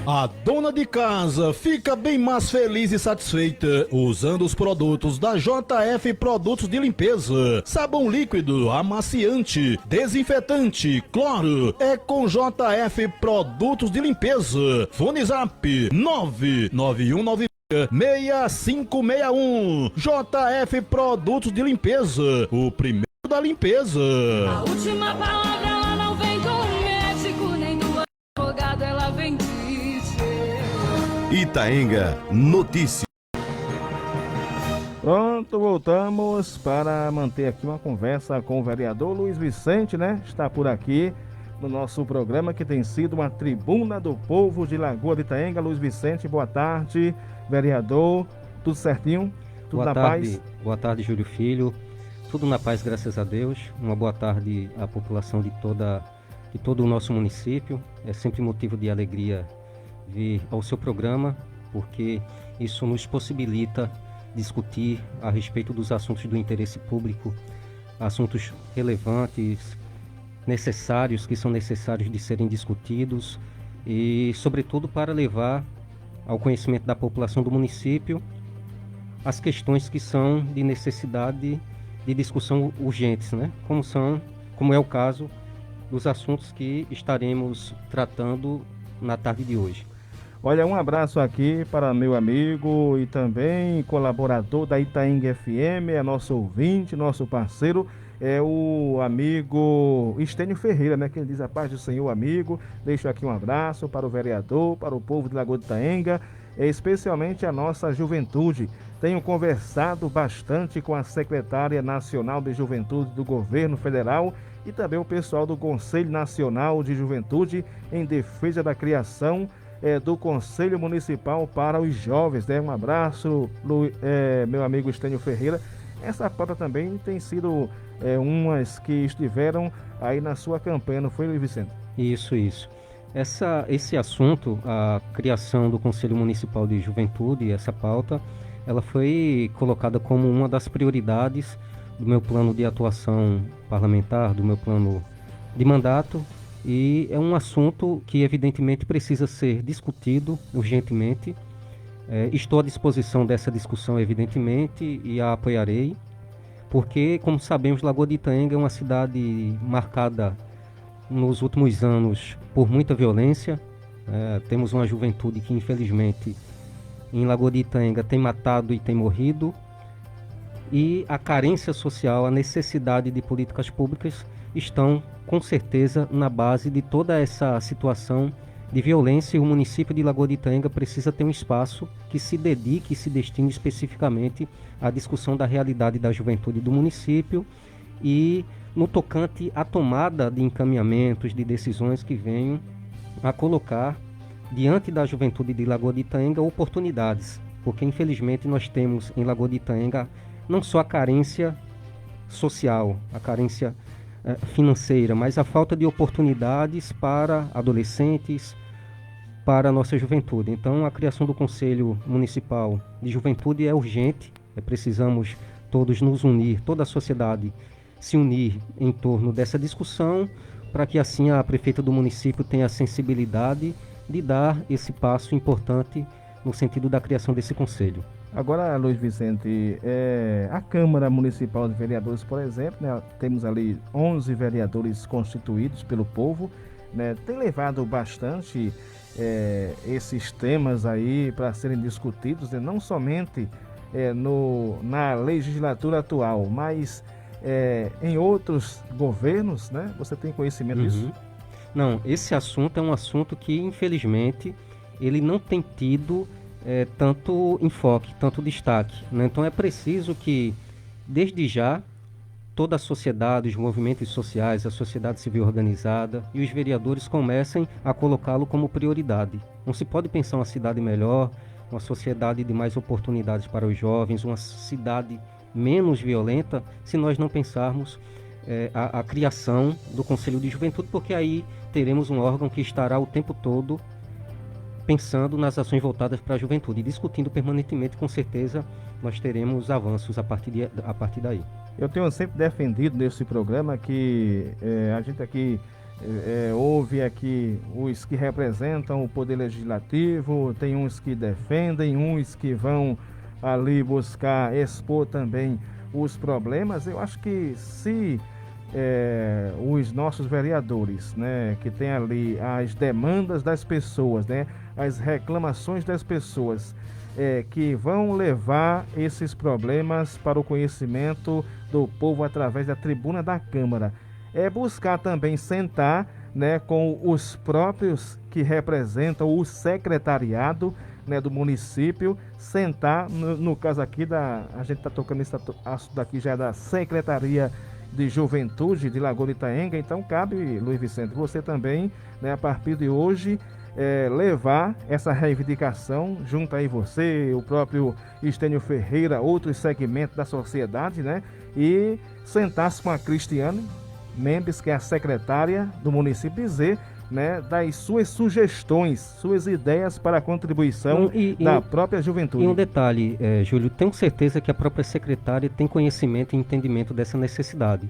A dona de casa fica bem mais feliz e satisfeita usando os produtos da JF Produtos de Limpeza. Sabão líquido, amaciante, desinfetante, cloro. É com JF Produtos de Limpeza. Fone Zap 99196 6561. JF Produtos de Limpeza. O primeiro da limpeza. A última palavra ela não vem do médico nem do advogado, ela vem dizer. Itaenga Notícias. Pronto, voltamos para manter aqui uma conversa com o vereador Luiz Vicente, né? Está por aqui no nosso programa que tem sido uma tribuna do povo de Lagoa de Itaenga. Luiz Vicente, boa tarde, vereador. Tudo certinho? Tudo boa na tarde, paz? Boa tarde, Júlio Filho. Tudo na paz, graças a Deus. Uma boa tarde à população de todo o nosso município. É sempre motivo de alegria vir ao seu programa, porque isso nos possibilita discutir a respeito dos assuntos do interesse público, assuntos relevantes, necessários, que são necessários de serem discutidos e, sobretudo, para levar ao conhecimento da população do município as questões que são de necessidade de discussão urgentes, né? Como é o caso dos assuntos que estaremos tratando na tarde de hoje. Olha, um abraço aqui para meu amigo e também colaborador da Itaenga FM, é nosso ouvinte, nosso parceiro, é o amigo Estênio Ferreira, né? Que ele diz: a paz do Senhor, amigo. Deixo aqui um abraço para o vereador, para o povo de Lagoa de Itaenga, especialmente a nossa juventude. Tenho conversado bastante com a secretária nacional de juventude do governo federal e também o pessoal do Conselho Nacional de Juventude em defesa da criação do Conselho Municipal para os Jovens, né? Um abraço, meu amigo Estênio Ferreira. Essa pauta também tem sido umas que estiveram aí na sua campanha, não foi, Luiz Vicente? Isso. Esse assunto, a criação do Conselho Municipal de Juventude, essa pauta, ela foi colocada como uma das prioridades do meu plano de atuação parlamentar, do meu plano de mandato. E é um assunto que evidentemente precisa ser discutido urgentemente. Estou à disposição dessa discussão, evidentemente, e a apoiarei, porque, como sabemos, Lagoa de Itaenga é uma cidade marcada nos últimos anos por muita violência. Temos uma juventude que, infelizmente, em Lagoa de Itaenga tem matado e tem morrido, e a carência social, a necessidade de políticas públicas estão, com certeza, na base de toda essa situação de violência, e o município de Lagoa de Itaenga precisa ter um espaço que se dedique e se destine especificamente à discussão da realidade da juventude do município e no tocante à tomada de encaminhamentos, de decisões que venham a colocar diante da juventude de Lagoa de Itaenga oportunidades, porque infelizmente nós temos em Lagoa de Itaenga não só a carência social, a carência financeira, mas a falta de oportunidades para adolescentes, para a nossa juventude. Então, a criação do Conselho Municipal de Juventude é urgente. Precisamos todos nos unir, toda a sociedade se unir em torno dessa discussão, para que assim a prefeita do município tenha a sensibilidade de dar esse passo importante no sentido da criação desse conselho. Agora, Luiz Vicente, a Câmara Municipal de Vereadores, por exemplo, né, temos ali 11 vereadores constituídos pelo povo, né, tem levado bastante esses temas aí para serem discutidos, né, não somente na legislatura atual, mas em outros governos, né? Você tem conhecimento disso? Não, esse assunto é um assunto que, infelizmente, ele não tem tido tanto enfoque, tanto destaque, né? Então é preciso que, desde já, toda a sociedade, os movimentos sociais, a sociedade civil organizada e os vereadores comecem a colocá-lo como prioridade. Não se pode pensar uma cidade melhor, uma sociedade de mais oportunidades para os jovens, uma cidade menos violenta, se nós não pensarmos a criação do Conselho de Juventude, porque aí teremos um órgão que estará o tempo todo pensando nas ações voltadas para a juventude e discutindo permanentemente. Com certeza nós teremos avanços a partir daí. Eu tenho sempre defendido nesse programa que a gente aqui Houve aqui os que representam o Poder Legislativo, tem uns que defendem, uns que vão ali buscar expor também os problemas. Eu acho que se os nossos vereadores, né, que tem ali as demandas das pessoas, né, as reclamações das pessoas, que vão levar esses problemas para o conhecimento do povo através da tribuna da Câmara, buscar também sentar, né, com os próprios que representam o secretariado, né, do município, sentar, no caso aqui a gente está tocando esse assunto daqui já da Secretaria de Juventude de Lagoa de Itaenga. Então cabe, Luiz Vicente, você também, né, a partir de hoje, levar essa reivindicação junto aí você, o próprio Estênio Ferreira, outros segmentos da sociedade, né, e sentar-se com a Cristiane Mendes, que é a secretária do município, dizer, né, das suas sugestões, suas ideias para a contribuição da própria juventude. E um detalhe, Júlio, tenho certeza que a própria secretária tem conhecimento e entendimento dessa necessidade,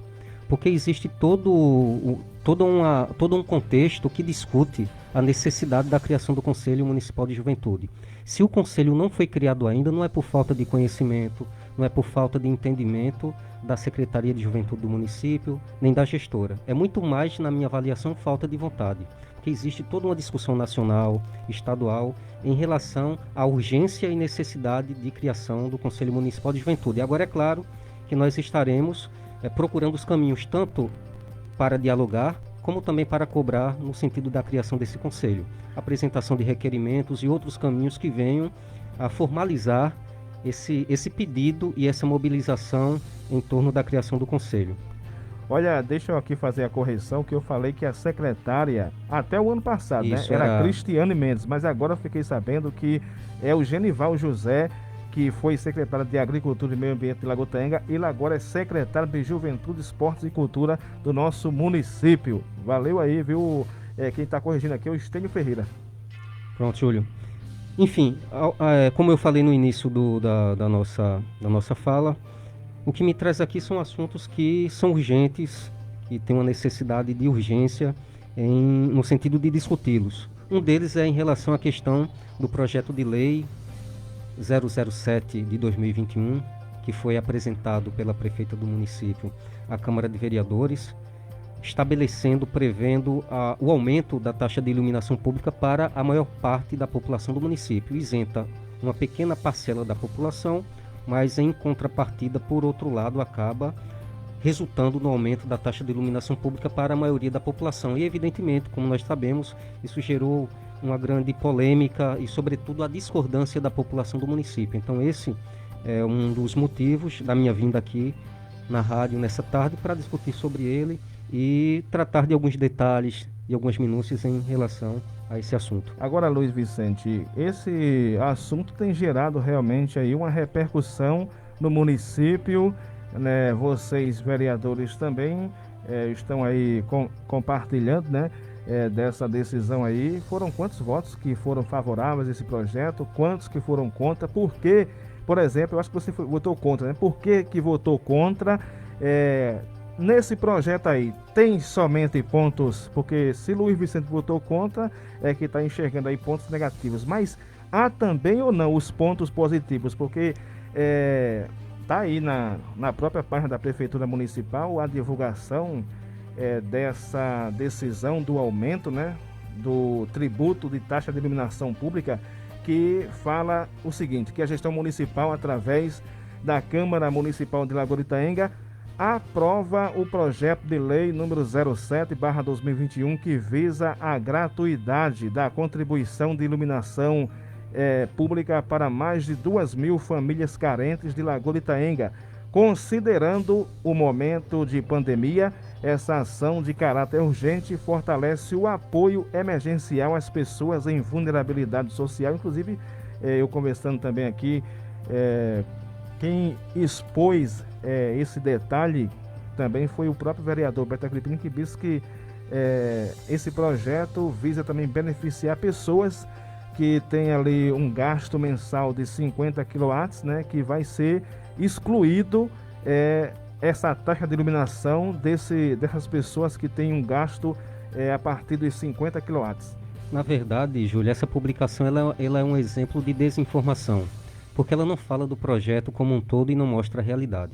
porque existe todo um contexto que discute a necessidade da criação do Conselho Municipal de Juventude. Se o Conselho não foi criado ainda, não é por falta de conhecimento, não é por falta de entendimento da Secretaria de Juventude do município, nem da gestora. É muito mais, na minha avaliação, falta de vontade, porque existe toda uma discussão nacional, estadual, em relação à urgência e necessidade de criação do Conselho Municipal de Juventude. E agora é claro que nós estaremos procurando os caminhos tanto para dialogar, como também para cobrar no sentido da criação desse conselho. Apresentação de requerimentos e outros caminhos que venham a formalizar esse pedido e essa mobilização em torno da criação do conselho. Olha, deixa eu aqui fazer a correção, que eu falei que a secretária, até o ano passado, Isso, né, era Cristiane Mendes, mas agora eu fiquei sabendo que é o Genival José, que foi secretário de Agricultura e Meio Ambiente de Lagoa de Itaenga, ele agora é secretário de Juventude, Esportes e Cultura do nosso município. Valeu aí, viu? Quem está corrigindo aqui é o Estênio Ferreira. Pronto, Júlio. Enfim, como eu falei no início da nossa fala, o que me traz aqui são assuntos que são urgentes, que têm uma necessidade de urgência no sentido de discuti-los. Um deles é em relação à questão do projeto de lei 007 de 2021, que foi apresentado pela prefeita do município à Câmara de Vereadores, prevendo o aumento da taxa de iluminação pública para a maior parte da população do município, isenta uma pequena parcela da população, mas em contrapartida, por outro lado, acaba resultando no aumento da taxa de iluminação pública para a maioria da população. E, evidentemente, como nós sabemos, isso gerou uma grande polêmica e, sobretudo, a discordância da população do município. Então, esse é um dos motivos da minha vinda aqui na rádio nessa tarde para discutir sobre ele e tratar de alguns detalhes e algumas minúcias em relação a esse assunto. Agora, Luiz Vicente, esse assunto tem gerado realmente aí uma repercussão no município, né? Vocês, vereadores, também estão aí compartilhando, né, dessa decisão aí. Foram quantos votos que foram favoráveis a esse projeto? Quantos que foram contra? Por que, por exemplo, eu acho que você votou contra, né? Por que votou contra? Nesse projeto aí, tem somente pontos, porque se Luiz Vicente votou contra, é que está enxergando aí pontos negativos, mas há também ou não os pontos positivos, porque está aí na própria página da Prefeitura Municipal a divulgação dessa decisão do aumento, né, do tributo de taxa de iluminação pública, que fala o seguinte, que a gestão municipal, através da Câmara Municipal de Lagoa de Itaenga, aprova o projeto de lei número 07/2021, que visa a gratuidade da contribuição de iluminação pública para mais de 2.000 famílias carentes de Lagoa de Itaenga. Considerando o momento de pandemia, essa ação de caráter urgente fortalece o apoio emergencial às pessoas em vulnerabilidade social. Inclusive, eu conversando também aqui, quem expôs esse detalhe também foi o próprio vereador Beto Agripino, que disse que esse projeto visa também beneficiar pessoas que têm ali um gasto mensal de 50 kW, né, que vai ser excluído essa taxa de iluminação dessas pessoas que têm um gasto a partir dos 50 kW. Na verdade, Júlio, essa publicação ela é um exemplo de desinformação, porque ela não fala do projeto como um todo e não mostra a realidade.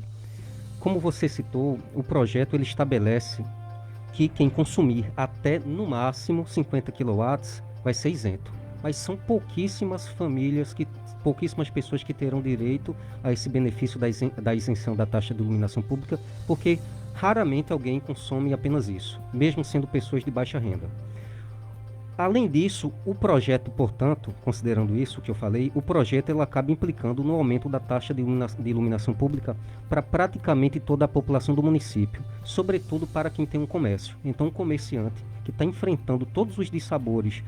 Como você citou, o projeto ele estabelece que quem consumir até, no máximo, 50 kW vai ser isento. Mas são pouquíssimas famílias, pouquíssimas pessoas que terão direito a esse benefício da isenção da taxa de iluminação pública, porque raramente alguém consome apenas isso, mesmo sendo pessoas de baixa renda. Além disso, o projeto, portanto, considerando isso que eu falei, o projeto ele acaba implicando no aumento da taxa de iluminação pública para praticamente toda a população do município, sobretudo para quem tem um comércio. Então, um comerciante que está enfrentando todos os dissabores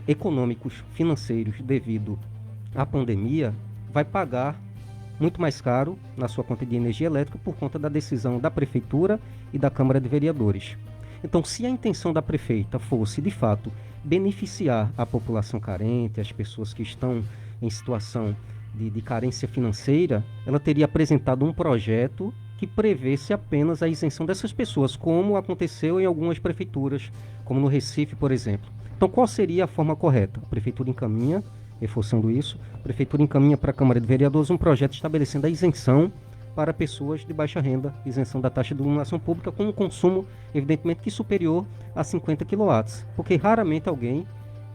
econômicos, financeiros, devido à pandemia, vai pagar muito mais caro na sua conta de energia elétrica por conta da decisão da Prefeitura e da Câmara de Vereadores. Então, se a intenção da prefeita fosse, de fato, beneficiar a população carente, as pessoas que estão em situação de carência financeira, ela teria apresentado um projeto que prevesse apenas a isenção dessas pessoas, como aconteceu em algumas prefeituras, como no Recife, por exemplo. Então, qual seria a forma correta? A prefeitura encaminha, reforçando isso, a prefeitura encaminha para a Câmara de Vereadores um projeto estabelecendo a isenção para pessoas de baixa renda, isenção da taxa de iluminação pública com um consumo, evidentemente, que superior a 50 kW, porque raramente alguém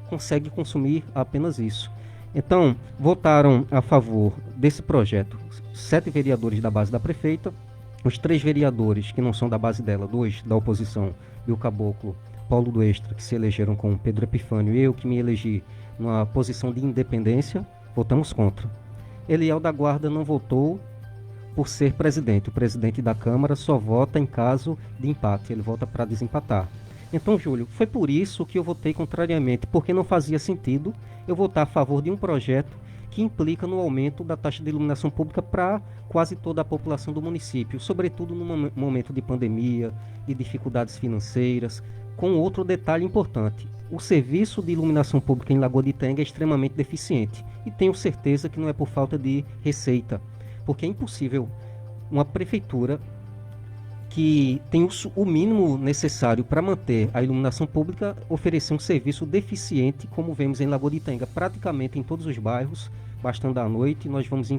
consegue consumir apenas isso. Então, votaram a favor desse projeto 7 vereadores da base da prefeita, os 3 vereadores que não são da base dela, 2 da oposição e o caboclo Paulo do Extra, que se elegeram com Pedro Epifânio, e eu que me elegi numa posição de independência, votamos contra. Eliel da Guarda não votou por ser presidente. O presidente da Câmara só vota em caso de empate, ele vota para desempatar. Então, Júlio, foi por isso que eu votei contrariamente, porque não fazia sentido eu votar a favor de um projeto que implica no aumento da taxa de iluminação pública para quase toda a população do município, sobretudo no momento de pandemia, de dificuldades financeiras, com outro detalhe importante. O serviço de iluminação pública em Lagoa de Itanga é extremamente deficiente e tenho certeza que não é por falta de receita, porque é impossível uma prefeitura que tem o mínimo necessário para manter a iluminação pública oferecer um serviço deficiente, como vemos em Lagoa de Itanga. Praticamente em todos os bairros, bastando à noite, nós vamos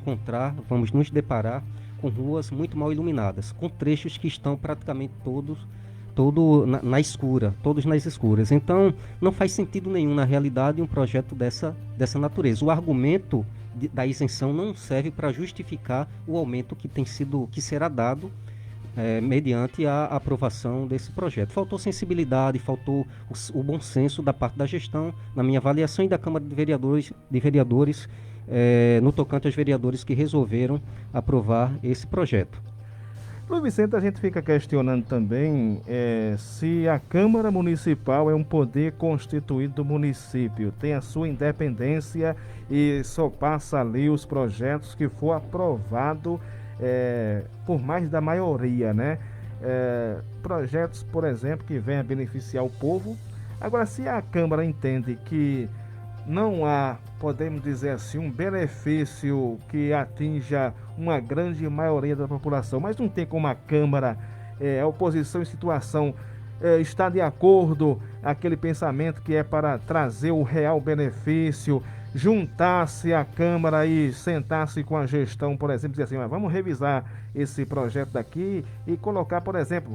nos deparar com ruas muito mal iluminadas, com trechos que estão praticamente todos na escura, todos nas escuras. Então, não faz sentido nenhum, na realidade, um projeto dessa natureza. O argumento da isenção não serve para justificar o aumento que será dado mediante a aprovação desse projeto. Faltou sensibilidade, faltou o bom senso da parte da gestão, na minha avaliação, e da Câmara de Vereadores no tocante aos vereadores que resolveram aprovar esse projeto. Luiz Vicente, a gente fica questionando também se a Câmara Municipal é um poder constituído do município, tem a sua independência e só passa ali os projetos que for aprovado por mais da maioria, né? Projetos, por exemplo, que venham a beneficiar o povo. Agora, se a Câmara entende que não há, podemos dizer assim, um benefício que atinja uma grande maioria da população, mas não tem como a Câmara, a oposição em situação, está de acordo aquele pensamento que é para trazer o real benefício, juntar-se à Câmara e sentar-se com a gestão, por exemplo, dizer assim, mas vamos revisar esse projeto daqui e colocar, por exemplo,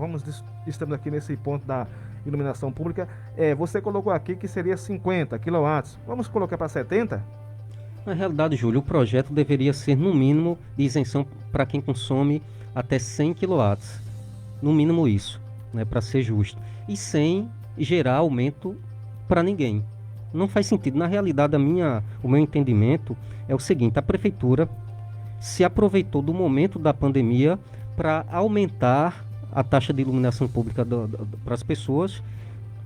estamos aqui nesse ponto da iluminação pública, você colocou aqui que seria 50 kW, vamos colocar para 70? Na realidade, Júlio, o projeto deveria ser, no mínimo, de isenção para quem consome até 100 kW. No mínimo isso, né, para ser justo. E sem gerar aumento para ninguém. Não faz sentido. Na realidade, o meu entendimento é o seguinte: a Prefeitura se aproveitou do momento da pandemia para aumentar a taxa de iluminação pública para as pessoas,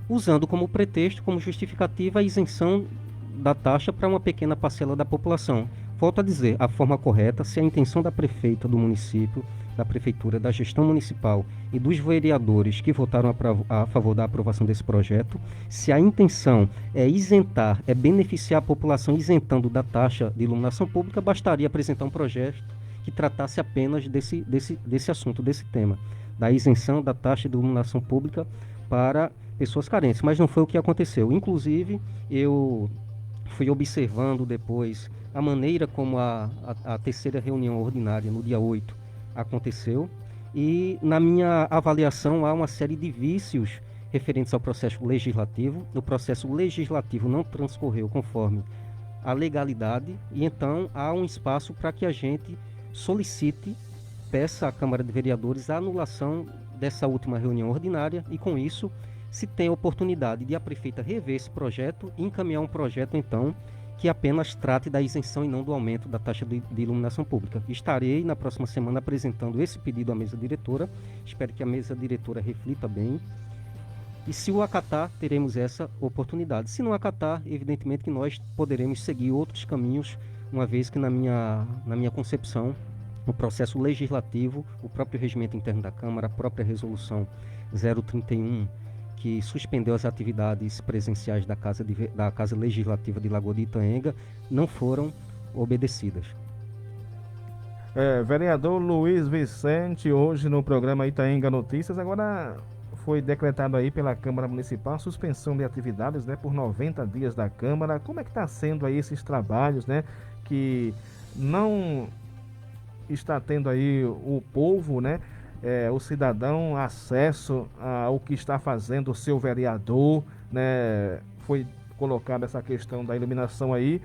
usando como pretexto, como justificativa, a isenção da taxa para uma pequena parcela da população. Volto a dizer, a forma correta, se a intenção da prefeita do município, da prefeitura, da gestão municipal e dos vereadores que votaram a favor da aprovação desse projeto, se a intenção é isentar, é beneficiar a população isentando da taxa de iluminação pública, bastaria apresentar um projeto que tratasse apenas desse assunto, desse tema, da isenção da taxa de iluminação pública para pessoas carentes, mas não foi o que aconteceu. Inclusive, eu fui observando depois a maneira como a terceira reunião ordinária, no dia 8, aconteceu, e na minha avaliação há uma série de vícios referentes ao processo legislativo. O processo legislativo não transcorreu conforme a legalidade, e então há um espaço para que a gente solicite, peça à Câmara de Vereadores a anulação dessa última reunião ordinária, e com isso se tem a oportunidade de a prefeita rever esse projeto e encaminhar um projeto, então, que apenas trate da isenção e não do aumento da taxa de iluminação pública. Estarei na próxima semana apresentando esse pedido à mesa diretora, espero que a mesa diretora reflita bem, e se o acatar, teremos essa oportunidade. Se não acatar, evidentemente que nós poderemos seguir outros caminhos, uma vez que na minha concepção, o processo legislativo, o próprio regimento interno da Câmara, a própria resolução 031, que suspendeu as atividades presenciais da Casa Legislativa de Lagoa de Itaenga, não foram obedecidas. Vereador Luiz Vicente, hoje no programa Itaenga Notícias, agora foi decretado aí pela Câmara Municipal a suspensão de atividades, né, por 90 dias da Câmara. Como é que está sendo aí esses trabalhos, né, que não está tendo aí o povo, né, o cidadão, acesso ao que está fazendo o seu vereador, né? Foi colocada essa questão da iluminação aí,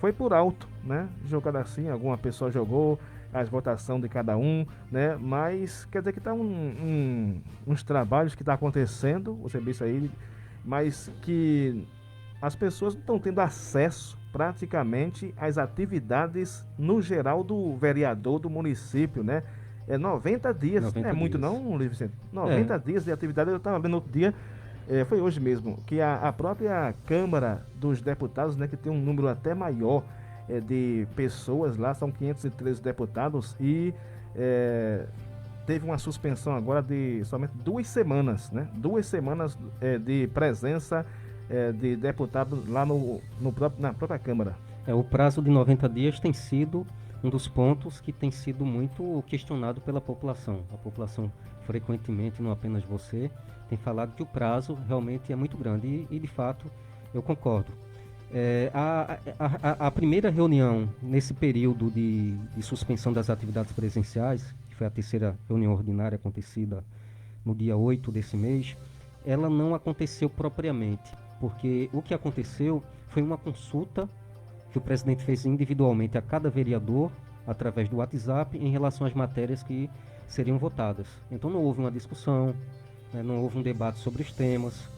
foi por alto, né? Jogada assim, alguma pessoa jogou as votações de cada um, né? Mas quer dizer que tá uns trabalhos que está acontecendo, você viu isso aí, mas que as pessoas não estão tendo acesso praticamente às atividades no geral do vereador do município, né? 90 dias, 90 não é muito dias. não, Luiz Vicente? 90 dias de atividade. Eu estava vendo outro dia, foi hoje mesmo, que a própria Câmara dos Deputados, né, que tem um número até maior de pessoas lá, são 513 deputados, e teve uma suspensão agora de somente 2 semanas, né? 2 semanas de presença de deputados lá na própria Câmara. O prazo de 90 dias tem sido um dos pontos que tem sido muito questionado pela população. A população, frequentemente, não apenas você, tem falado que o prazo realmente é muito grande, e de fato eu concordo. A primeira reunião nesse período de suspensão das atividades presenciais, que foi a terceira reunião ordinária acontecida no dia 8 desse mês, ela não aconteceu propriamente, porque o que aconteceu foi uma consulta que o presidente fez individualmente a cada vereador, através do WhatsApp, em relação às matérias que seriam votadas. Então não houve uma discussão, né, não houve um debate sobre os temas,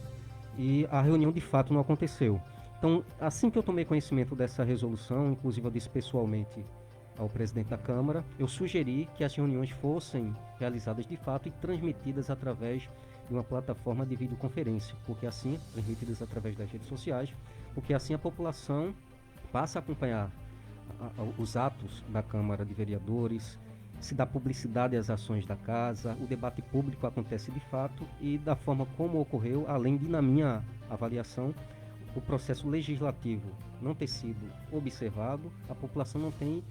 e a reunião de fato não aconteceu. Então, assim que eu tomei conhecimento dessa resolução, inclusive eu disse pessoalmente ao presidente da Câmara, eu sugeri que as reuniões fossem realizadas de fato e transmitidas através de uma plataforma de videoconferência, porque assim, transmitidas através das redes sociais, porque assim a população passa a acompanhar os atos da Câmara de Vereadores, se dá publicidade às ações da casa, o debate público acontece de fato, e da forma como ocorreu, além de, na minha avaliação, o processo legislativo não ter sido observado, a população não tem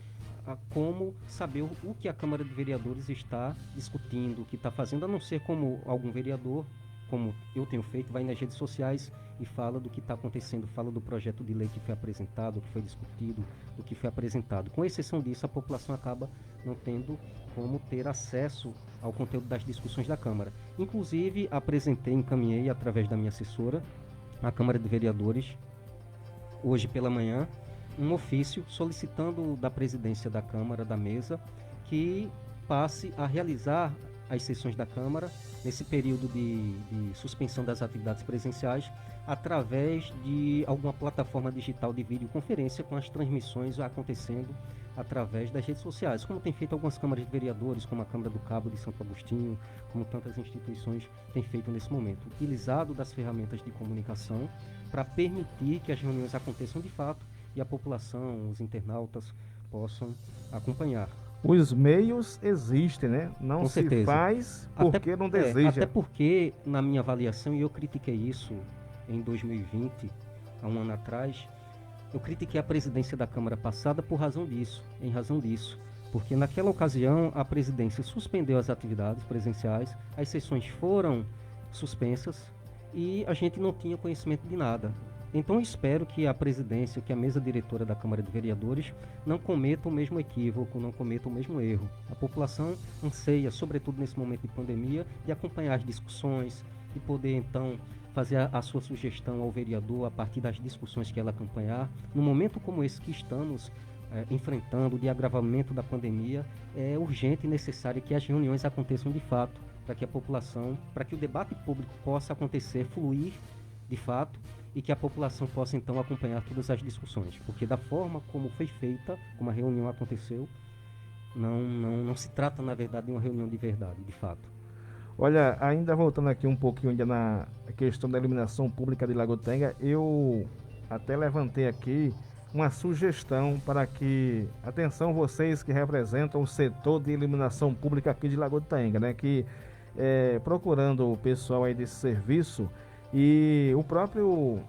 como saber o que a Câmara de Vereadores está discutindo, o que está fazendo, a não ser como algum vereador, como eu tenho feito, vai nas redes sociais e fala do que está acontecendo, fala do projeto de lei que foi apresentado, que foi discutido, do que foi apresentado. Com exceção disso, a população acaba não tendo como ter acesso ao conteúdo das discussões da Câmara. Inclusive, encaminhei através da minha assessora, à Câmara de Vereadores, hoje pela manhã, um ofício solicitando da presidência da Câmara, da mesa, que passe a realizar as sessões da Câmara nesse período de suspensão das atividades presenciais através de alguma plataforma digital de videoconferência, com as transmissões acontecendo através das redes sociais, como tem feito algumas câmaras de vereadores, como a Câmara do Cabo de Santo Agostinho, como tantas instituições têm feito nesse momento, utilizado das ferramentas de comunicação para permitir que as reuniões aconteçam de fato e a população, os internautas, possam acompanhar. Os meios existem, né? Não Com se certeza. faz porque não deseja. Até porque, na minha avaliação, e eu critiquei isso em 2020, há um ano atrás, eu critiquei a presidência da Câmara passada em razão disso. Porque naquela ocasião a presidência suspendeu as atividades presenciais, as sessões foram suspensas, e a gente não tinha conhecimento de nada. Então espero que a presidência, que a mesa diretora da Câmara de Vereadores não cometa o mesmo equívoco, não cometa o mesmo erro. A população anseia, sobretudo nesse momento de pandemia, de acompanhar as discussões e poder então fazer a sua sugestão ao vereador a partir das discussões que ela acompanhar. No momento como esse que estamos enfrentando, de agravamento da pandemia, é urgente e necessário que as reuniões aconteçam de fato, para que a população, para que o debate público possa acontecer, fluir de fato, e que a população possa então acompanhar todas as discussões, porque da forma como foi feita, como a reunião aconteceu, não se trata na verdade de uma reunião de verdade, de fato. Olha, ainda voltando aqui um pouquinho ainda na questão da iluminação pública de Lagoa do Itaenga, eu até levantei aqui uma sugestão para que, atenção vocês que representam o setor de iluminação pública aqui de Lagoa do Itaenga, né, que procurando o pessoal aí desse serviço, e o próprio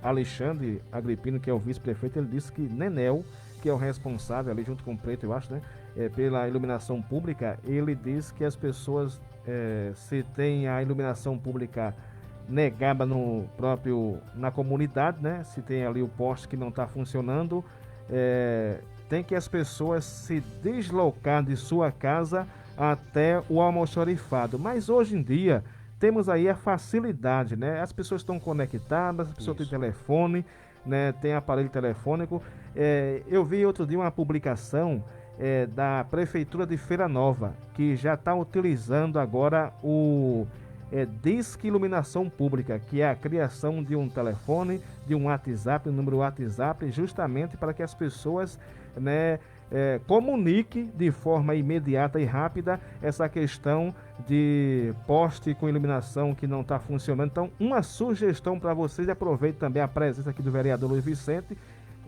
Alexandre Agripino, que é o vice-prefeito, ele disse que Nenel, que é o responsável ali junto com o Preto, eu acho, né, pela iluminação pública, ele diz que as pessoas, se tem a iluminação pública negada na comunidade, né, se tem ali o poste que não está funcionando, tem que as pessoas se deslocar de sua casa até o almoxarifado. Mas hoje em dia temos aí a facilidade, né? As pessoas estão conectadas, as pessoas têm telefone, né? Tem aparelho telefônico. Eu vi outro dia uma publicação da Prefeitura de Feira Nova, que já está utilizando agora o Disque Iluminação Pública, que é a criação de um telefone, de um WhatsApp, um número WhatsApp, justamente para que as pessoas, né, comunique de forma imediata e rápida essa questão de poste com iluminação que não está funcionando. Então, uma sugestão para vocês, aproveito também a presença aqui do vereador Luiz Vicente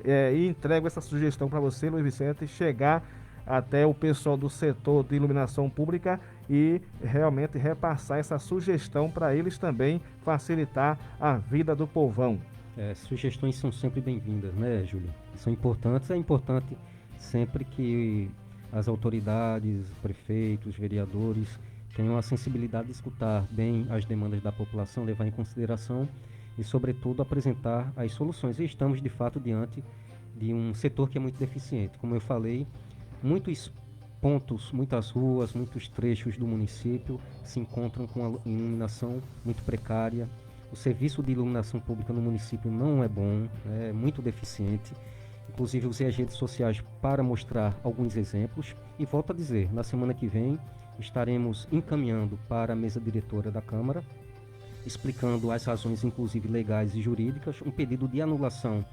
e entrego essa sugestão para você, Luiz Vicente, chegar até o pessoal do setor de iluminação pública e realmente repassar essa sugestão para eles também facilitar a vida do povão. Sugestões são sempre bem-vindas, né, Júlio? São importantes, é importante sempre que as autoridades, prefeitos, vereadores tenham a sensibilidade de escutar bem as demandas da população, levar em consideração e, sobretudo, apresentar as soluções. E estamos, de fato, diante de um setor que é muito deficiente. Como eu falei, muitos pontos, muitas ruas, muitos trechos do município se encontram com a iluminação muito precária. O serviço de iluminação pública no município não é bom, é muito deficiente. Inclusive, usei as redes sociais para mostrar alguns exemplos. E volto a dizer, na semana que vem estaremos encaminhando para a mesa diretora da Câmara, explicando as razões, inclusive legais e jurídicas, um pedido de anulação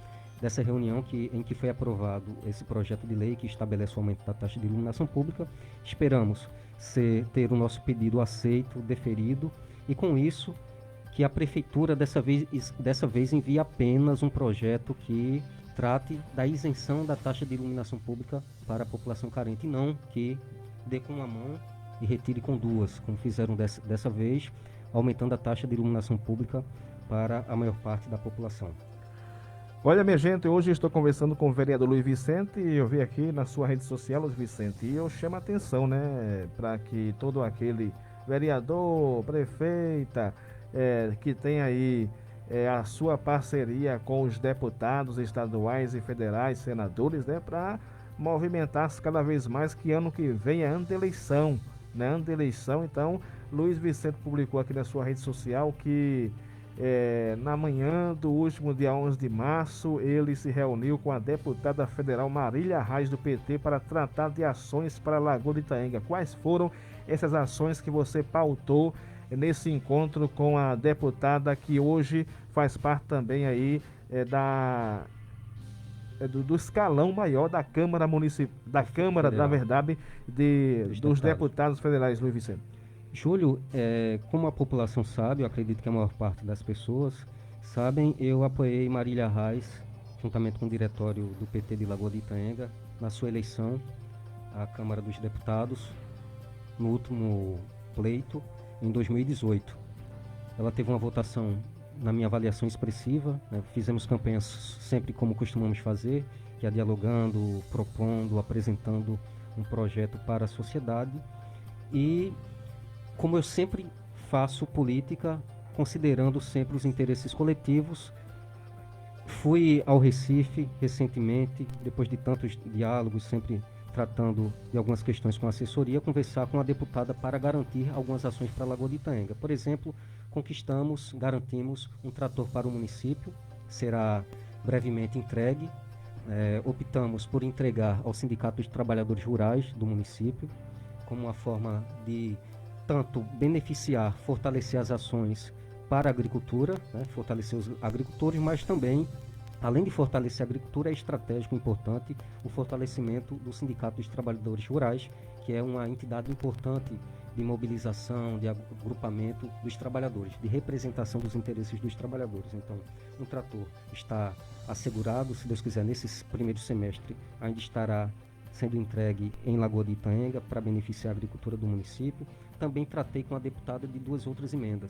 dessa reunião em que foi aprovado esse projeto de lei que estabelece o aumento da taxa de iluminação pública. Esperamos ter o nosso pedido aceito, deferido, e com isso que a Prefeitura dessa vez envie apenas um projeto que trate da isenção da taxa de iluminação pública para a população carente, e não que dê com uma mão e retire com duas, como fizeram dessa vez, aumentando a taxa de iluminação pública para a maior parte da população. Olha, minha gente, hoje estou conversando com o vereador Luiz Vicente e eu vi aqui na sua rede social, Luiz Vicente, e eu chamo a atenção, né, para que todo aquele vereador, prefeita, que tem aí a sua parceria com os deputados estaduais e federais, senadores, né, para movimentar-se cada vez mais, que ano que vem é ano de eleição, né, ano de eleição. Então, Luiz Vicente publicou aqui na sua rede social que na manhã do último dia 11 de março, ele se reuniu com a deputada federal Marília Reis do PT para tratar de ações para a Lagoa do Itaenga. Quais foram essas ações que você pautou nesse encontro com a deputada, que hoje faz parte também aí do escalão maior da Câmara Municipal, da Câmara, na verdade, dos deputados federais, Luiz Vicente? Júlio, como a população sabe, eu acredito que a maior parte das pessoas sabem, eu apoiei Marília Reis, juntamente com o diretório do PT de Lagoa de Itaenga, na sua eleição à Câmara dos Deputados, no último pleito, em 2018. Ela teve uma votação, na minha avaliação, expressiva, né? Fizemos campanhas sempre como costumamos fazer, que é dialogando, propondo, apresentando um projeto para a sociedade. E como eu sempre faço política considerando sempre os interesses coletivos. Fui ao Recife recentemente, depois de tantos diálogos, sempre tratando de algumas questões com a assessoria, conversar com a deputada para garantir algumas ações para a Lagoa de Itaenga. Por exemplo, garantimos um trator para o município, será brevemente entregue. Optamos por entregar ao Sindicato dos Trabalhadores Rurais do município, como uma forma de tanto beneficiar, fortalecer as ações para a agricultura, fortalecer os agricultores, mas também, além de fortalecer a agricultura, é estratégico importante o fortalecimento do Sindicato dos Trabalhadores Rurais, que é uma entidade importante de mobilização, de agrupamento dos trabalhadores, de representação dos interesses dos trabalhadores. Então, um trator está assegurado, se Deus quiser, nesse primeiro semestre, ainda estará sendo entregue em Lagoa de Itaenga para beneficiar a agricultura do município. Também tratei com a deputada de 2 outras emendas.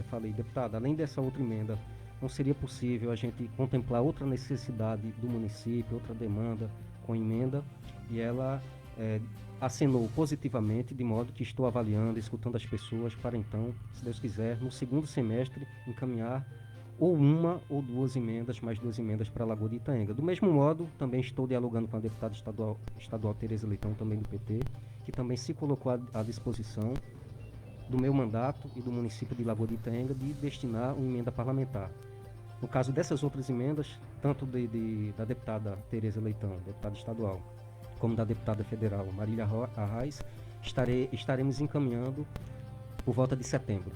Falei, deputada, além dessa outra emenda, não seria possível a gente contemplar outra necessidade do município, outra demanda com emenda? E ela acenou positivamente, de modo que estou avaliando, escutando as pessoas para então, se Deus quiser, no segundo semestre, encaminhar ou 1 ou 2 emendas, mais 2 emendas para a Lagoa de Itaenga. Do mesmo modo, também estou dialogando com a deputada estadual Tereza Leitão, também do PT, que também se colocou à disposição do meu mandato e do município de Lagoa de Itaenga de destinar uma emenda parlamentar. No caso dessas outras emendas, tanto da deputada Tereza Leitão, deputada estadual, como da deputada federal Marília Arraes, estaremos encaminhando por volta de setembro.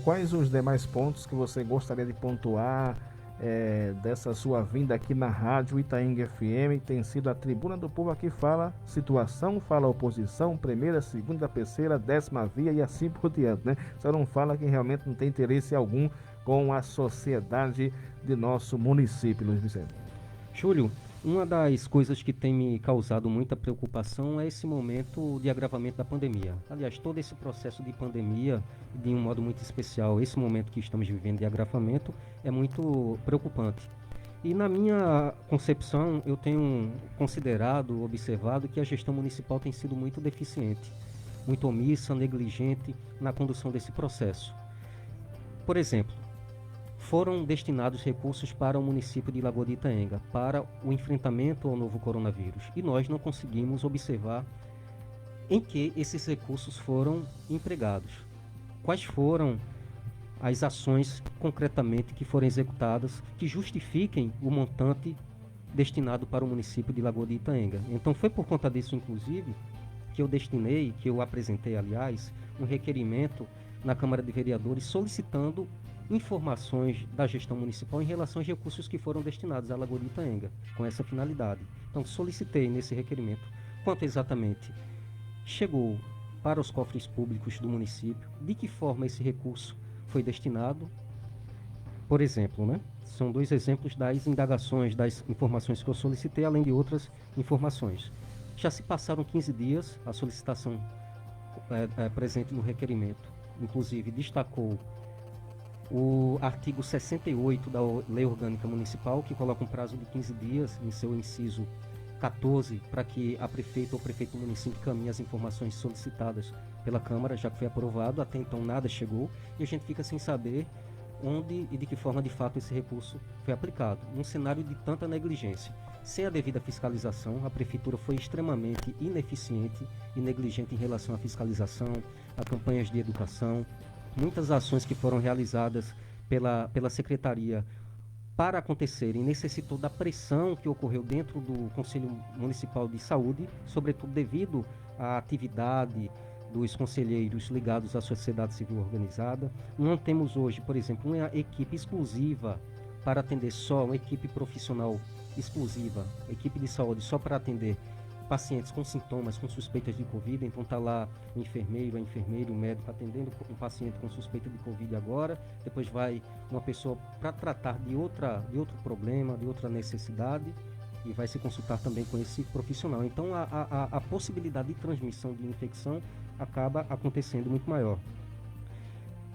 Quais os demais pontos que você gostaria de pontuar dessa sua vinda aqui na Rádio Itaenga FM? Tem sido a Tribuna do Povo, aqui fala situação, fala oposição, primeira, segunda, terceira, 10ª via e assim por diante, né? Só não fala que realmente não tem interesse algum com a sociedade de nosso município, Luiz Vicente. Júlio, uma das coisas que tem me causado muita preocupação é esse momento de agravamento da pandemia. Aliás, todo esse processo de pandemia, de um modo muito especial, esse momento que estamos vivendo de agravamento, é muito preocupante. E na minha concepção, eu tenho considerado, observado que a gestão municipal tem sido muito deficiente, muito omissa, negligente na condução desse processo. Por exemplo, foram destinados recursos para o município de Lagoa de Itaenga, para o enfrentamento ao novo coronavírus. E nós não conseguimos observar em que esses recursos foram empregados. Quais foram as ações concretamente que foram executadas que justifiquem o montante destinado para o município de Lagoa de Itaenga. Então foi por conta disso, inclusive, que eu apresentei, aliás, um requerimento na Câmara de Vereadores solicitando informações da gestão municipal em relação aos recursos que foram destinados à Lagoa de Itaenga, com essa finalidade. Então, solicitei nesse requerimento quanto exatamente chegou para os cofres públicos do município, de que forma esse recurso foi destinado. Por exemplo, são 2 exemplos das indagações, das informações que eu solicitei, além de outras informações. Já se passaram 15 dias, a solicitação presente no requerimento, inclusive destacou o artigo 68 da Lei Orgânica Municipal, que coloca um prazo de 15 dias em seu inciso 14, para que a prefeita ou prefeito do município encaminhe as informações solicitadas pela Câmara, já que foi aprovado. Até então nada chegou e a gente fica sem saber onde e de que forma de fato esse recurso foi aplicado. Num cenário de tanta negligência, sem a devida fiscalização, a prefeitura foi extremamente ineficiente e negligente em relação à fiscalização, a campanhas de educação. Muitas ações que foram realizadas pela Secretaria para acontecerem necessitou da pressão que ocorreu dentro do Conselho Municipal de Saúde, sobretudo devido à atividade dos conselheiros ligados à sociedade civil organizada. Não temos hoje, por exemplo, uma equipe exclusiva para atender só, uma equipe profissional exclusiva, equipe de saúde só para atender pacientes com sintomas, com suspeitas de Covid. Então está lá o enfermeiro, a enfermeira, o médico atendendo um paciente com suspeita de Covid agora, depois vai uma pessoa para tratar de outro problema, de outra necessidade, e vai se consultar também com esse profissional. Então a possibilidade de transmissão de infecção acaba acontecendo muito maior.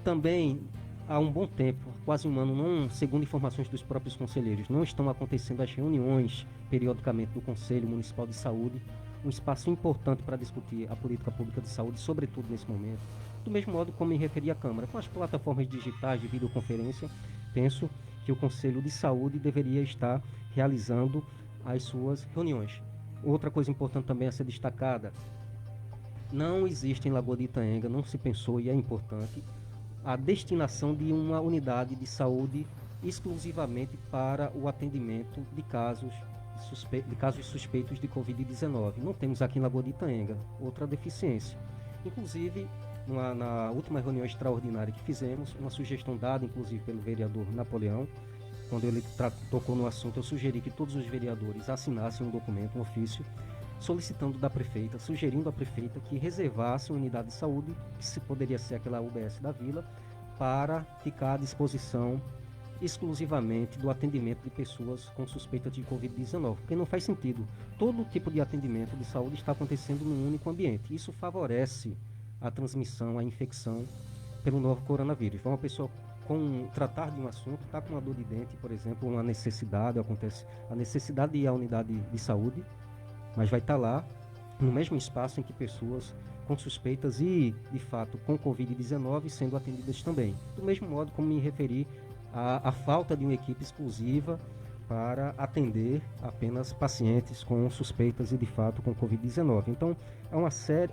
Também há um bom tempo, quase um ano, segundo informações dos próprios conselheiros, não estão acontecendo as reuniões periodicamente do Conselho Municipal de Saúde, um espaço importante para discutir a política pública de saúde, sobretudo nesse momento, Do mesmo modo como me referi à Câmara, com as plataformas digitais de videoconferência, penso que o Conselho de Saúde deveria estar realizando as suas reuniões. Outra coisa importante também a ser destacada, não existe em Lagoa de Itaenga, não se pensou, e é importante, a destinação de uma unidade de saúde exclusivamente para o atendimento de casos suspeitos de Covid-19. Não temos aqui em Lagoa de Itaenga, outra deficiência. Inclusive, na última reunião extraordinária que fizemos, uma sugestão dada, inclusive, pelo vereador Napoleão, quando ele tocou no assunto, eu sugeri que todos os vereadores assinassem um documento, um ofício, solicitando da prefeita, sugerindo à prefeita que reservasse uma unidade de saúde, que se poderia ser aquela UBS da Vila, para ficar à disposição exclusivamente do atendimento de pessoas com suspeita de Covid-19, porque não faz sentido. Todo tipo de atendimento de saúde está acontecendo num único ambiente. Isso favorece a transmissão, a infecção pelo novo coronavírus. Então, uma pessoa tratar de um assunto, está com uma dor de dente, por exemplo, uma necessidade, acontece a necessidade de ir à unidade de saúde, mas vai estar lá no mesmo espaço em que pessoas com suspeitas e, de fato, com Covid-19 sendo atendidas também. Do mesmo modo como me referi à falta de uma equipe exclusiva para atender apenas pacientes com suspeitas e, de fato, com Covid-19. Então, é uma série...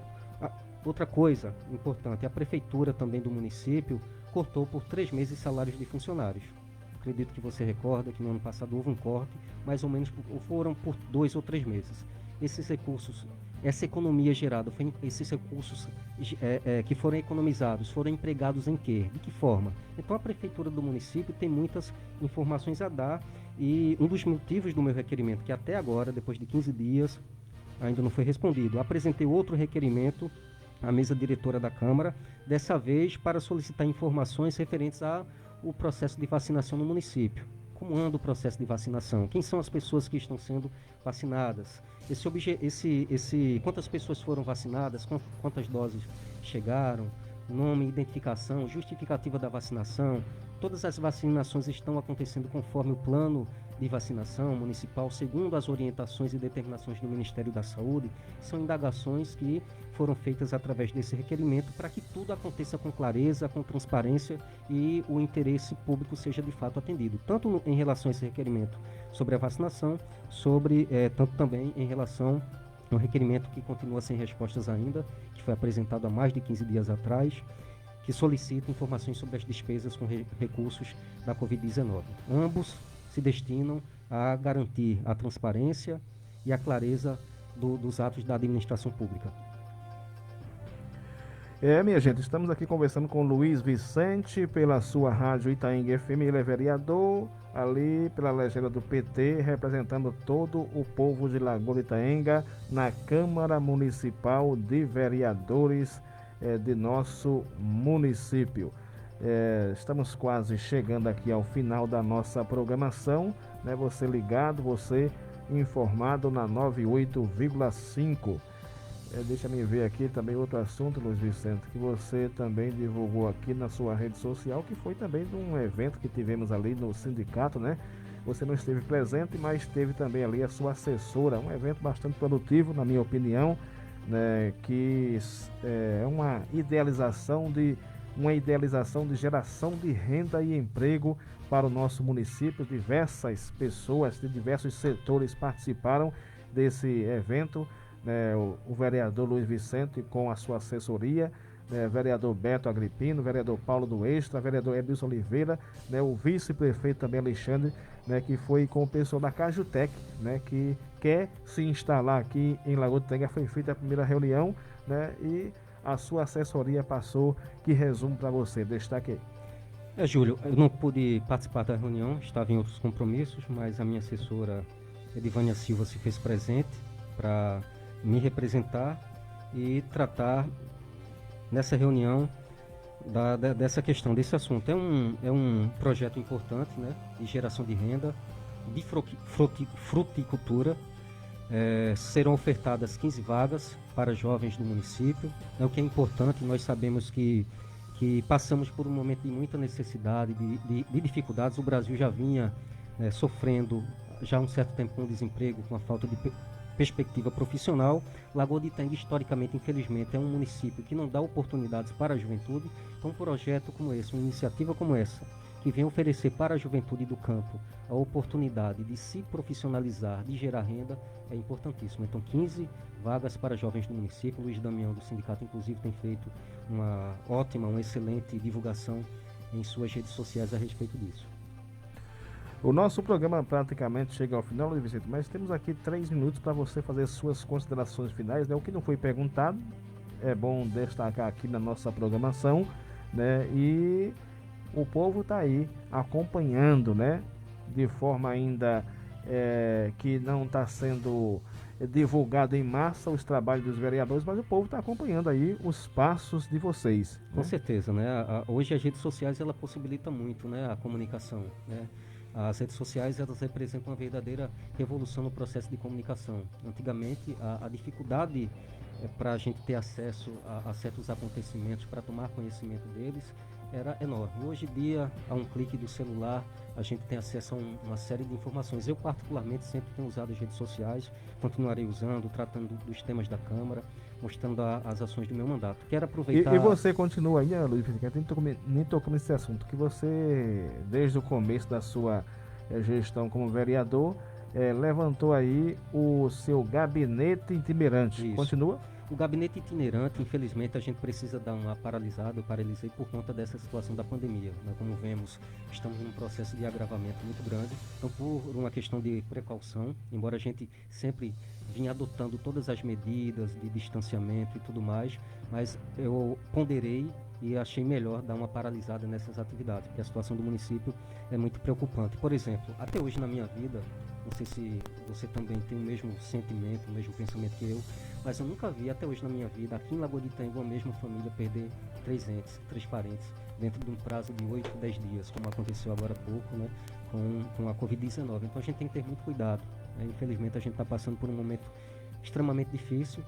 Outra coisa importante, a prefeitura também do município cortou por 3 meses salários de funcionários. Acredito que você recorda que no ano passado houve um corte, mais ou menos foram por 2 ou 3 meses. Esses recursos, essa economia gerada, esses recursos que foram economizados, foram empregados em quê? De que forma? Então a prefeitura do município tem muitas informações a dar, e um dos motivos do meu requerimento, que até agora, depois de 15 dias, ainda não foi respondido, apresentei outro requerimento à mesa diretora da Câmara, dessa vez para solicitar informações referentes ao processo de vacinação no município. Como anda o processo de vacinação? Quem são as pessoas que estão sendo vacinadas? Quantas pessoas foram vacinadas? Quantas doses chegaram? Nome, identificação, justificativa da vacinação. Todas as vacinações estão acontecendo conforme o plano de vacinação municipal, segundo as orientações e determinações do Ministério da Saúde. São indagações que foram feitas através desse requerimento para que tudo aconteça com clareza, com transparência e o interesse público seja de fato atendido, tanto em relação a esse requerimento sobre a vacinação, tanto também em relação ao requerimento que continua sem respostas ainda, que foi apresentado há mais de 15 dias atrás, que solicita informações sobre as despesas com recursos da Covid-19. Ambos se destinam a garantir a transparência e a clareza dos atos da administração pública. Minha gente, estamos aqui conversando com Luiz Vicente pela sua rádio Itaenga FM. Ele é vereador ali pela legenda do PT, representando todo o povo de Lagoa de Itaenga na Câmara Municipal de Vereadores de nosso município. Estamos quase chegando aqui ao final da nossa programação, né? Você ligado, você informado na 98,5. Deixa-me ver aqui também outro assunto, Luiz Vicente, que você também divulgou aqui na sua rede social, que foi também de um evento que tivemos ali no sindicato, né? Você não esteve presente, mas teve também ali a sua assessora, um evento bastante produtivo, na minha opinião, né? Que é uma idealização de geração de renda e emprego para o nosso município. Diversas pessoas de diversos setores participaram desse evento. O vereador Luiz Vicente com a sua assessoria, vereador Beto Agripino, vereador Paulo do Extra, vereador Edilson Oliveira, o vice-prefeito também Alexandre, que foi com o pessoal da Cajutec, que quer se instalar aqui em Lagoa de Itaenga. Foi feita a primeira reunião, e a sua assessoria passou. Que resumo para você, destaque aí. Júlio, eu não pude participar da reunião, estava em outros compromissos, mas a minha assessora Edivânia Silva se fez presente para me representar e tratar nessa reunião dessa questão, desse assunto. É um projeto importante, de geração de renda, de fruticultura. Serão ofertadas 15 vagas para jovens do município. O que é importante, nós sabemos que passamos por um momento de muita necessidade, de dificuldades. O Brasil já vinha sofrendo já há um certo tempo com o desemprego, com a falta de perspectiva profissional. Lagoa de Itaengue, historicamente, infelizmente, é um município que não dá oportunidades para a juventude. Então, um projeto como esse, uma iniciativa como essa, que vem oferecer para a juventude do campo a oportunidade de se profissionalizar, de gerar renda, é importantíssimo. Então, 15 vagas para jovens do município. Luiz Damião, do sindicato, inclusive, tem feito uma ótima, uma excelente divulgação em suas redes sociais a respeito disso. O nosso programa praticamente chega ao final, Luiz Vicente, mas temos aqui 3 minutos para você fazer suas considerações finais, né? O que não foi perguntado, é bom destacar aqui na nossa programação, né? E o povo está aí acompanhando, né? De forma ainda que não está sendo divulgado em massa os trabalhos dos vereadores, mas o povo está acompanhando aí os passos de vocês. Com certeza, né? Hoje as redes sociais ela possibilita muito, né, a comunicação, né? As redes sociais elas representam uma verdadeira revolução no processo de comunicação. Antigamente a dificuldade para a gente ter acesso a certos acontecimentos, para tomar conhecimento deles, era enorme. Hoje em dia, a um clique do celular, a gente tem acesso a uma série de informações. Eu, particularmente, sempre tenho usado as redes sociais, continuarei usando, tratando dos temas da Câmara, mostrando as ações do meu mandato. Quero aproveitar... E você continua aí, Luiz Vicente, nem tocando nesse assunto, que você, desde o começo da sua gestão como vereador, levantou aí o seu gabinete itinerante. Isso. Continua? O gabinete itinerante, infelizmente, a gente precisa dar uma paralisada. Eu paralisei por conta dessa situação da pandemia, né? Como vemos, estamos num processo de agravamento muito grande. Então, por uma questão de precaução, embora a gente sempre vinha adotando todas as medidas de distanciamento e tudo mais, mas eu ponderei e achei melhor dar uma paralisada nessas atividades, porque a situação do município é muito preocupante. Por exemplo, até hoje na minha vida, não sei se você também tem o mesmo sentimento, o mesmo pensamento que eu, mas eu nunca vi até hoje na minha vida, aqui em Lagoa de Itaengue, uma mesma família perder 3 entes, 3 parentes, dentro de um prazo de 8, 10 dias, como aconteceu agora há pouco, né, com a Covid-19. Então a gente tem que ter muito cuidado, né? Infelizmente a gente está passando por um momento extremamente difícil,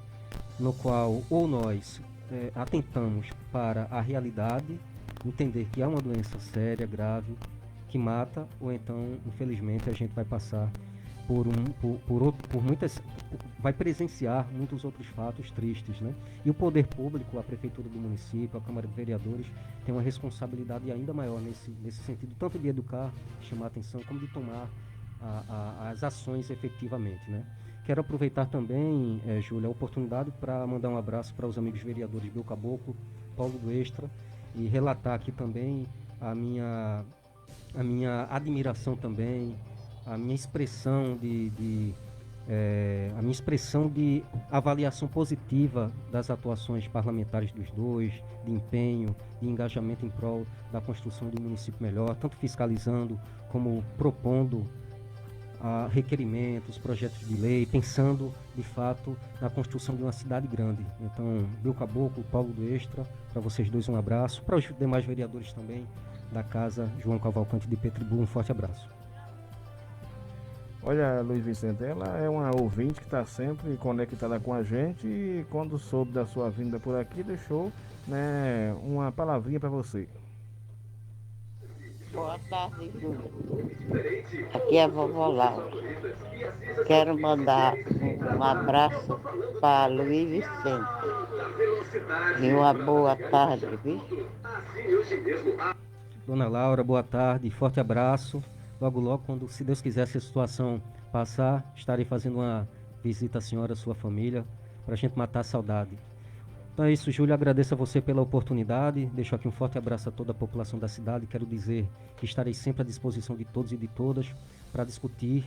no qual ou nós atentamos para a realidade, entender que há uma doença séria, grave, que mata, ou então, infelizmente, a gente vai passar vai presenciar muitos outros fatos tristes, né? E o poder público, a prefeitura do município, a Câmara de Vereadores, tem uma responsabilidade ainda maior nesse sentido, tanto de educar, chamar atenção, como de tomar as ações efetivamente, né? Quero aproveitar também, Júlia, a oportunidade para mandar um abraço para os amigos vereadores Bill Caboclo, Paulo do Extra, e relatar aqui também a minha admiração também, a minha expressão de avaliação positiva das atuações parlamentares dos dois, de empenho, de engajamento em prol da construção de um município melhor, tanto fiscalizando como propondo requerimentos, projetos de lei, pensando de fato na construção de uma cidade grande. Então, Bill Caboclo, Paulo do Extra, para vocês dois um abraço, para os demais vereadores também da casa, João Cavalcante de Petribu, um forte abraço. Olha, Luiz Vicente, ela é uma ouvinte que está sempre conectada com a gente e quando soube da sua vinda por aqui, deixou, né, uma palavrinha para você. Boa tarde, Júlia. Aqui é a vovó Laura. Quero mandar um abraço para Luiz Vicente. E uma boa tarde, viu? Dona Laura, boa tarde, forte abraço. Logo, logo, quando, se Deus quiser, se a situação passar, estarei fazendo uma visita à senhora, à sua família, para a gente matar a saudade. Então é isso, Júlio, agradeço a você pela oportunidade, deixo aqui um forte abraço a toda a população da cidade, quero dizer que estarei sempre à disposição de todos e de todas para discutir,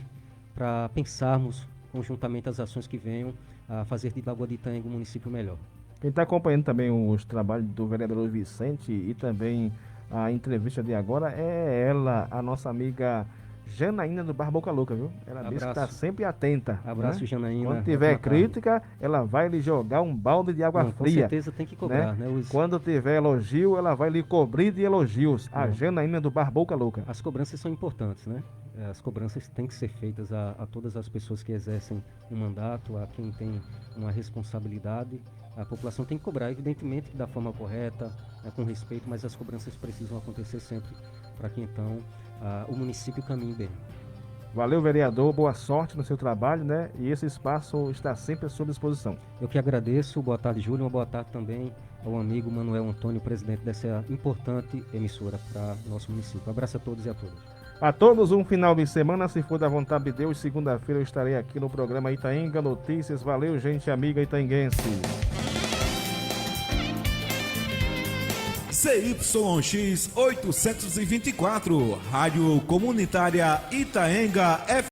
para pensarmos conjuntamente as ações que venham a fazer de Lagoa de Itaengue um município melhor. Quem está acompanhando também os trabalhos do vereador Vicente e também a entrevista de agora é ela, a nossa amiga Janaína do Bar Boca Louca, viu? Ela disse que está sempre atenta. Abraço, né? Janaína. Quando tiver crítica, ela vai lhe jogar um balde de água fria. Com certeza tem que cobrar, né? Quando tiver elogio, ela vai lhe cobrir de elogios. A Janaína do Bar Boca Louca. As cobranças são importantes, né? As cobranças têm que ser feitas a todas as pessoas que exercem um mandato, a quem tem uma responsabilidade. A população tem que cobrar, evidentemente, da forma correta, com respeito, mas as cobranças precisam acontecer sempre para que então o município caminhe bem. Valeu, vereador, boa sorte no seu trabalho, né? E esse espaço está sempre à sua disposição. Eu que agradeço, boa tarde, Júlio, uma boa tarde também ao amigo Manuel Antônio, presidente dessa importante emissora para nosso município. Um abraço a todos e a todas. A todos um final de semana, se for da vontade de Deus, segunda-feira eu estarei aqui no programa Itaenga Notícias. Valeu, gente amiga itaenguense. CYX 824, Rádio Comunitária Itaenga FM.